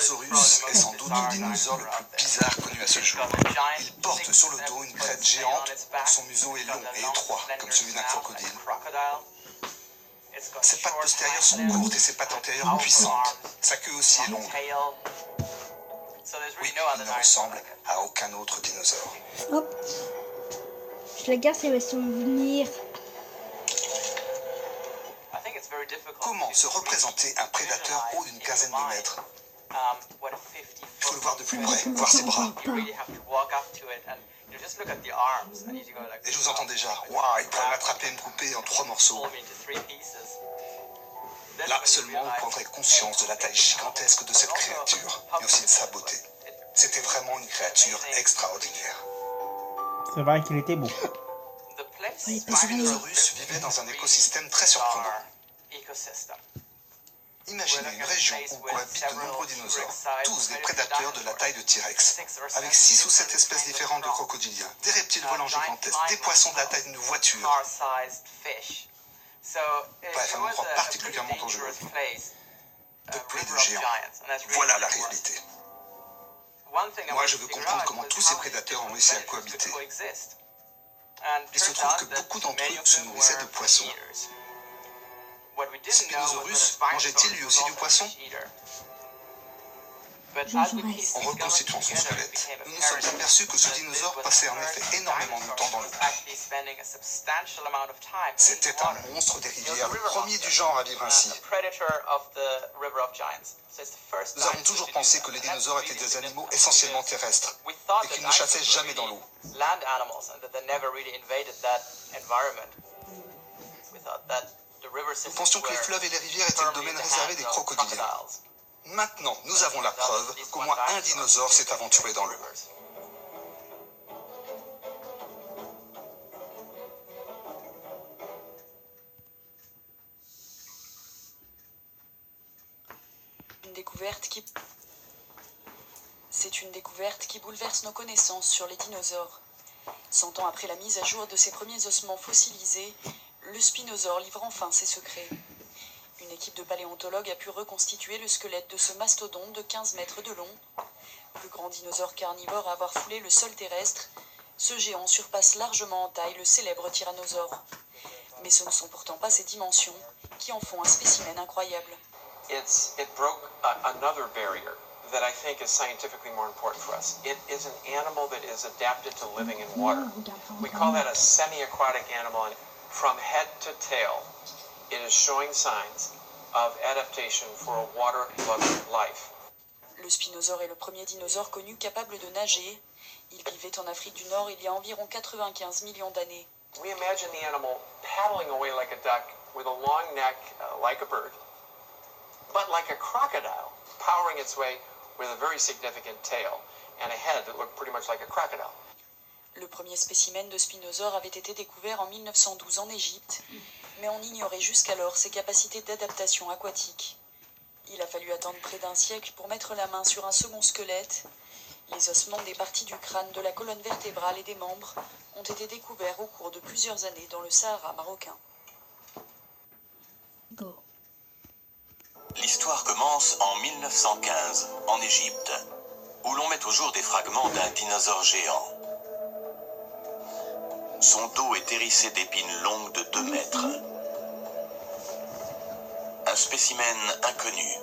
Spinosaurus est sans doute le dinosaure le plus bizarre connu à ce jour. Il porte sur le dos une crête géante, son museau est long et étroit, comme celui d'un crocodile. Ses pattes postérieures sont courtes et ses pattes antérieures puissantes. Sa queue aussi est longue. Oui, il ne ressemble à aucun autre dinosaure. Hop. Je la garde, c'est mes souvenirs. Comment se représenter un prédateur haut d'une quinzaine de mètres? Il faut le voir de plus près, voir ses bras. Et je vous entends déjà. Waouh, il pourrait m'attraper et me couper en 3 morceaux. Là seulement, vous prendrez conscience de la taille gigantesque de cette créature, mais aussi de sa beauté. C'était vraiment une créature extraordinaire. C'est vrai qu'il était beau. Le Spinosaurus vivait dans un écosystème très surprenant. Imaginez une région où cohabitent de nombreux dinosaures, tous des prédateurs de la taille de T-Rex, avec 6 ou 7 espèces différentes de crocodiliens, des reptiles volants gigantesques, des poissons de la taille d'une voiture. Bref, un endroit particulièrement dangereux, peuplé de géants. Voilà la réalité. Moi, je veux comprendre comment tous ces prédateurs ont réussi à cohabiter. Il se trouve que beaucoup d'entre eux se nourrissaient de poissons. Spinosaurus mangeait-il lui aussi du poisson? En reconstituant son squelette, nous nous sommes aperçus que ce dinosaure passait en effet énormément de temps dans l'eau. C'était un monstre des rivières, le premier du genre à vivre ainsi. Nous avons toujours pensé que les dinosaures étaient des animaux essentiellement terrestres et qu'ils ne chassaient jamais dans l'eau. Nous pensions que les fleuves et les rivières étaient le domaine réservé des crocodiliens. Maintenant, nous avons la preuve qu'au moins un dinosaure s'est aventuré dans l'eau. C'est une découverte qui bouleverse nos connaissances sur les dinosaures. 100 ans après la mise à jour de ses premiers ossements fossilisés, le spinosaure livre enfin ses secrets. Une équipe de paléontologues a pu reconstituer le squelette de ce mastodonte de 15 mètres de long. Plus grand dinosaure carnivore à avoir foulé le sol terrestre, ce géant surpasse largement en taille le célèbre tyrannosaure. Mais ce ne sont pourtant pas ses dimensions qui en font un spécimen incroyable. It broke another barrier that I think is scientifically more important for us. It is an animal that is adapted to living in water. We call that a semi-aquatic animal, and from head to tail, it is showing signs of adaptation for a water-loving life. Le spinosaure est le premier dinosaure connu capable de nager. Il vivait en Afrique du Nord il y a environ 95 millions d'années. We imagine the animal paddling away like a duck with a long neck like a bird, but like a crocodile, powering its way with a very significant tail and a head that looked pretty much like a crocodile. Le premier spécimen de spinosaure avait été découvert en 1912 en Égypte, mais on ignorait jusqu'alors ses capacités d'adaptation aquatique. Il a fallu attendre près d'un siècle pour mettre la main sur un second squelette. Les ossements des parties du crâne, de la colonne vertébrale et des membres ont été découverts au cours de plusieurs années dans le Sahara marocain. Go. L'histoire commence en 1915, en Égypte, où l'on met au jour des fragments d'un dinosaure géant. Son dos est hérissé d'épines longues de 2 mètres. Un spécimen inconnu.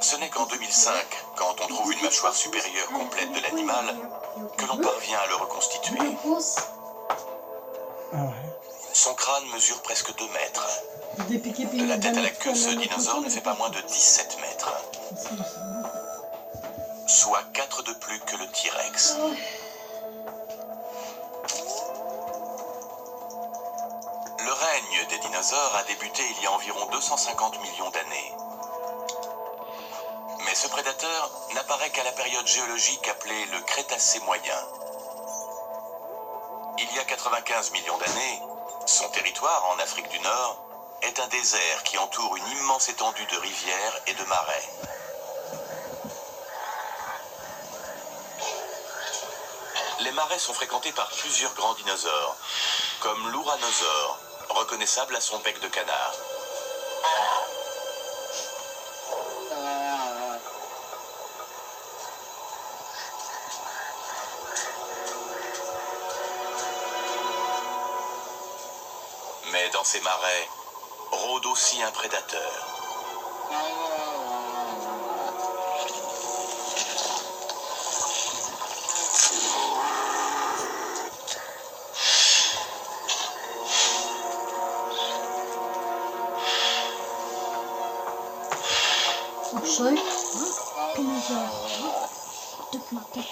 Ce n'est qu'en 2005, quand on trouve une mâchoire supérieure complète de l'animal, que l'on parvient à le reconstituer. Son crâne mesure presque 2 mètres. De la tête à la queue, ce dinosaure ne fait pas moins de 17 mètres. Soit 4 de plus que le T-Rex. Le règne des dinosaures a débuté il y a environ 250 millions d'années. Mais ce prédateur n'apparaît qu'à la période géologique appelée le Crétacé moyen. Il y a 95 millions d'années, son territoire en Afrique du Nord est un désert qui entoure une immense étendue de rivières et de marais. Les marais sont fréquentés par plusieurs grands dinosaures, comme l'Uranosaure, reconnaissable à son bec de canard. ces marais rôde aussi un prédateur.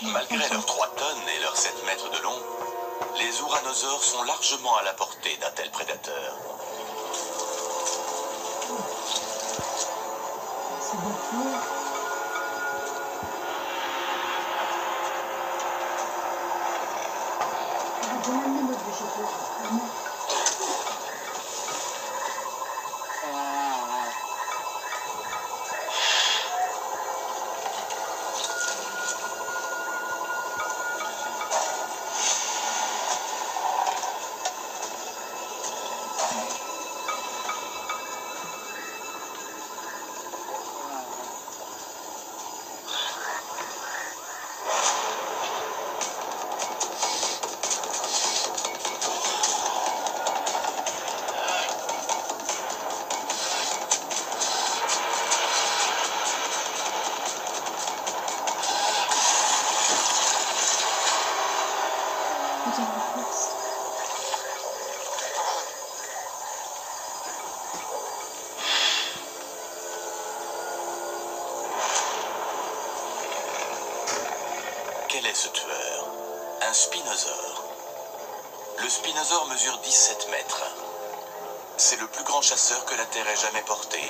Malgré leurs 3 tonnes et leurs 7 mètres de long, les ouranosaures sont largement à la portée d'un tel prédateur. Quel est ce tueur? Un spinosaure. Le spinosaure mesure 17 mètres. C'est le plus grand chasseur que la Terre ait jamais porté.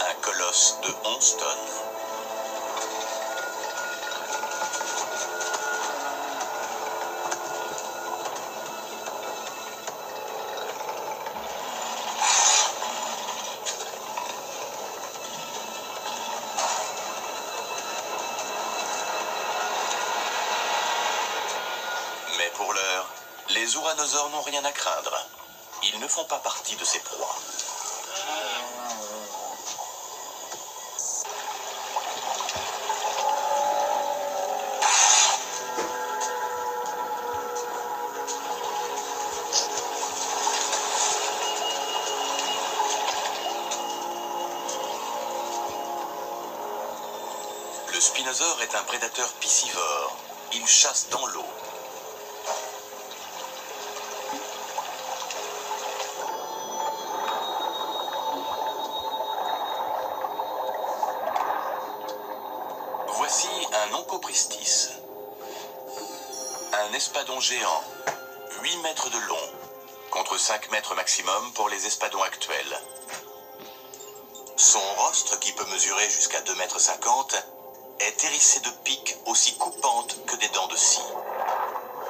Un colosse de 11 tonnes. Mais pour l'heure, les ouranosaures n'ont rien à craindre. Ils ne font pas partie de ses proies. Le spinosaure est un prédateur piscivore. Il chasse dans l'eau. Voici un Oncopristis, un espadon géant, 8 mètres de long, contre 5 mètres maximum pour les espadons actuels. Son rostre, qui peut mesurer jusqu'à 2,50 m, est hérissé de piques aussi coupantes que des dents de scie.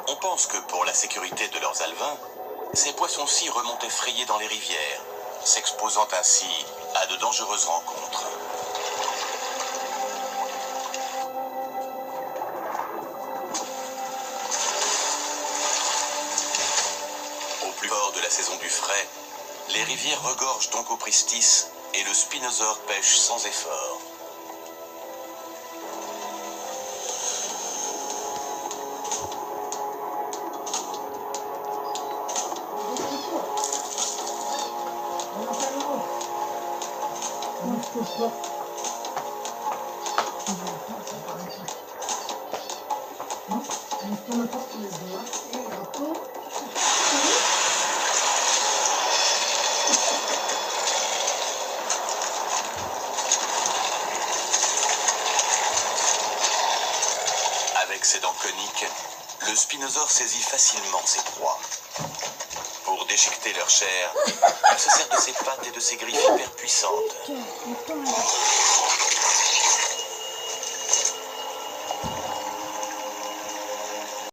On pense que pour la sécurité de leurs alevins, ces poissons-ci remontaient frayés dans les rivières, s'exposant ainsi à de dangereuses rencontres. De la saison du frais, les rivières regorgent d'Oncopristis et le spinosaure pêche sans effort. Avec ses dents coniques, le spinosaure saisit facilement ses proies. Pour déchiqueter leur chair, il se sert de ses pattes et de ses griffes hyper puissantes.